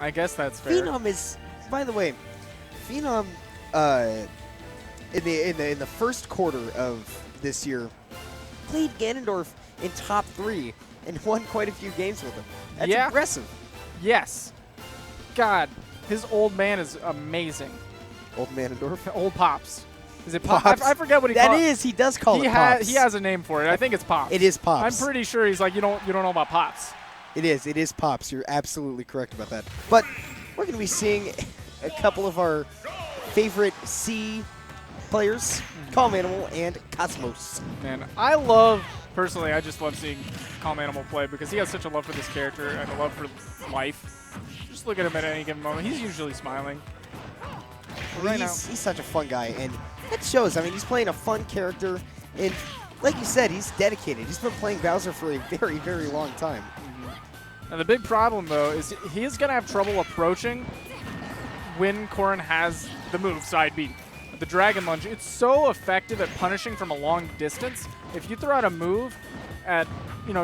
I guess that's fair. Phenom is, by the way, Phenom in the first quarter of this year played Ganondorf in top 3 and won quite a few games with him. That's impressive. Yes. God, his old man is amazing. Old Manendorf? Old Pops. Is it Pops? Pops? I forget what he calls it. That is, he does call it Pops. He has a name for it. I think it's Pops. It is Pops. I'm pretty sure he's like, you don't know about Pops. It is Pops. You're absolutely correct about that. But we're going to be seeing a couple of our favorite C players, CalmAnimal and Cosmos. Man, personally, I just love seeing CalmAnimal play because he has such a love for this character and a love for life. Just look at him at any given moment. He's usually smiling. He's such a fun guy, and that shows. I mean, he's playing a fun character, and like you said, he's dedicated. He's been playing Bowser for a very, very long time. And the big problem, though, is he is going to have trouble approaching when Corrin has the move side B. The Dragon Lunge, it's so effective at punishing from a long distance. If you throw out a move at,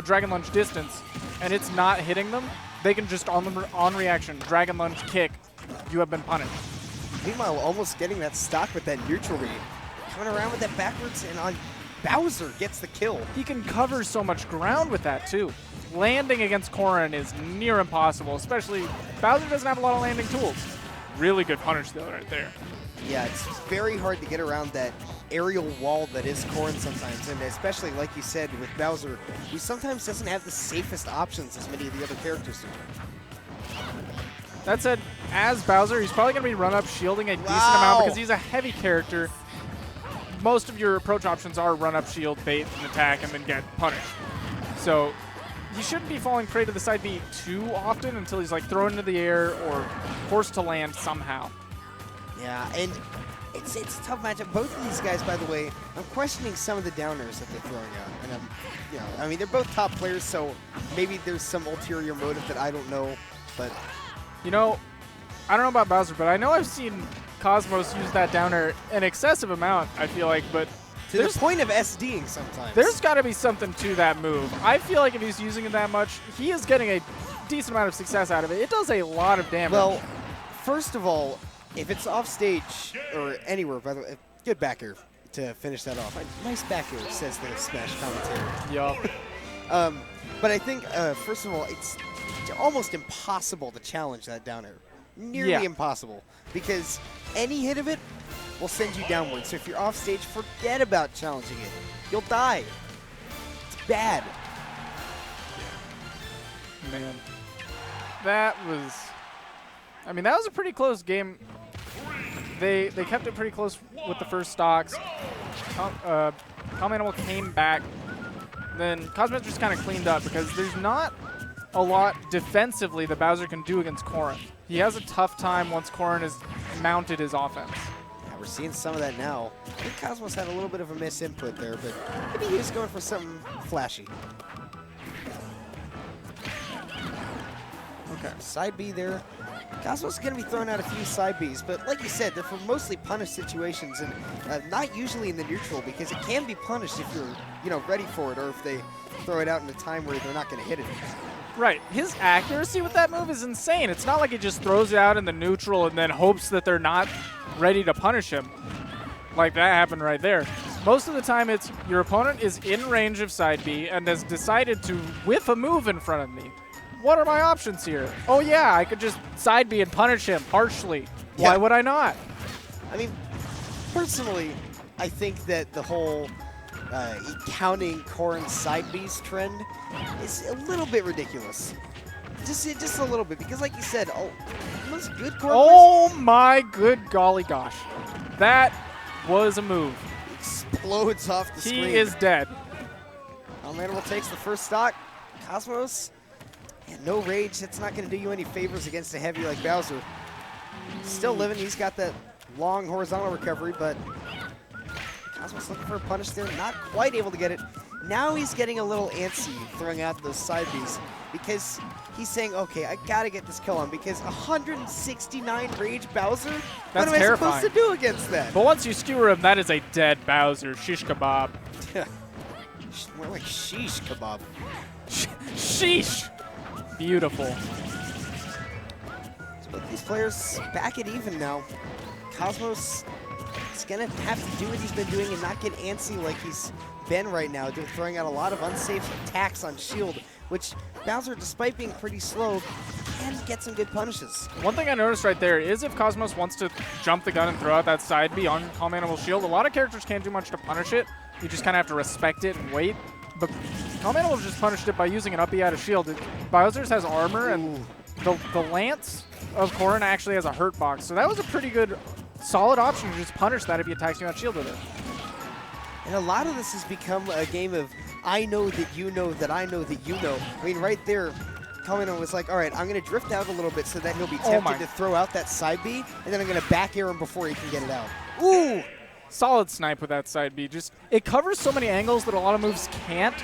Dragon Lunge distance and it's not hitting them, they can just on reaction, Dragon Lunge kick, you have been punished. Meanwhile, almost getting that stock with that neutral read. Coming around with that backwards, and Bowser gets the kill. He can cover so much ground with that, too. Landing against Corrin is near impossible, especially Bowser doesn't have a lot of landing tools. Really good punish, though, right there. Yeah, it's very hard to get around that aerial wall that is Corrin sometimes, and especially, like you said, with Bowser, he sometimes doesn't have the safest options as many of the other characters do. That said, as Bowser, he's probably going to be run-up shielding a decent amount because he's a heavy character. Most of your approach options are run-up, shield, bait, and attack, and then get punished. So he shouldn't be falling prey to the side B too often until he's like thrown into the air or forced to land somehow. Yeah, and it's a tough matchup. Both of these guys, by the way, I'm questioning some of the downers that they're throwing out. And I mean, they're both top players, so maybe there's some ulterior motive that I don't know, but... I don't know about Bowser, but I know I've seen Cosmos use that downer an excessive amount, I feel like, but... To the point of SDing sometimes. There's got to be something to that move. I feel like if he's using it that much, he is getting a decent amount of success out of it. It does a lot of damage. Well, first of all, if it's off stage or anywhere, by the way, good back air to finish that off. Nice back air, says the Smash commentator. Yup. But I think, first of all, it's almost impossible to challenge that down air. Nearly impossible. Because any hit of it will send you downward. So if you're off stage, forget about challenging it. You'll die. It's bad. Man. That was a pretty close game. They kept it pretty close with the first stocks. CalmAnimal came back. Then Cosmos just kind of cleaned up because there's not a lot defensively that Bowser can do against Corrin. He has a tough time once Corrin has mounted his offense. Yeah, we're seeing some of that now. I think Cosmos had a little bit of a misinput there, but maybe he was going for something flashy. Okay, side B there. Cosmos is going to be throwing out a few side Bs, but like you said, they're for mostly punish situations and not usually in the neutral because it can be punished if you're ready for it or if they throw it out in a time where they're not going to hit it. Right. His accuracy with that move is insane. It's not like he just throws it out in the neutral and then hopes that they're not ready to punish him. Like that happened right there. Most of the time it's your opponent is in range of side B and has decided to whiff a move in front of me. What are my options here? Oh yeah, I could just side B and punish him harshly. Yeah. Why would I not? I mean, personally, I think that the whole counting Corrin side Bs trend is a little bit ridiculous. Just a little bit, because like you said, most good Corrin Oh my good golly gosh. That was a move. Explodes off the screen. He is dead. CalmAnimal takes the first stock. Cosmos, no rage. That's not going to do you any favors against a heavy like Bowser. Still living. He's got that long horizontal recovery, but Cosmos looking for a punish there. Not quite able to get it. Now he's getting a little antsy throwing out those side Bs because he's saying, okay, I got to get this kill on because 169 rage Bowser? That's what am I terrifying. supposed to do against that? But once you skewer him, that is a dead Bowser. Shish kebab. More like sheesh kebab. Sheesh. Beautiful. These players back at even now. Cosmos is going to have to do what he's been doing and not get antsy like he's been right now, throwing out a lot of unsafe attacks on shield, which Bowser, despite being pretty slow, can get some good punishes. One thing I noticed right there is if Cosmos wants to jump the gun and throw out that side B on CalmAnimal shield, a lot of characters can't do much to punish it. You just kind of have to respect it and wait. But CalmAnimal just punished it by using an up B out of shield. Bowser's has armor, and the lance of Corrin actually has a hurt box. So that was a pretty good, solid option to just punish that if he attacks you on shield with it. And a lot of this has become a game of I know that you know that I know that you know. I mean, right there, CalmAnimal was like, all right, I'm going to drift out a little bit so that he'll be tempted to throw out that side B, and then I'm going to back air him before he can get it out. Ooh! Solid snipe with that side B. Just, it covers so many angles that a lot of moves can't.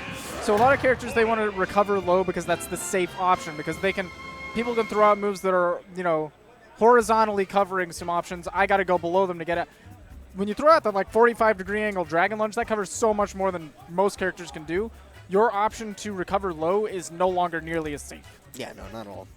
So a lot of characters, they want to recover low because that's the safe option, because people can throw out moves that are, you know, horizontally covering some options. I got to go below them to get it. When you throw out that like 45-degree angle dragon lunge, that covers so much more than most characters can do. Your option to recover low is no longer nearly as safe. Yeah, no, not at all.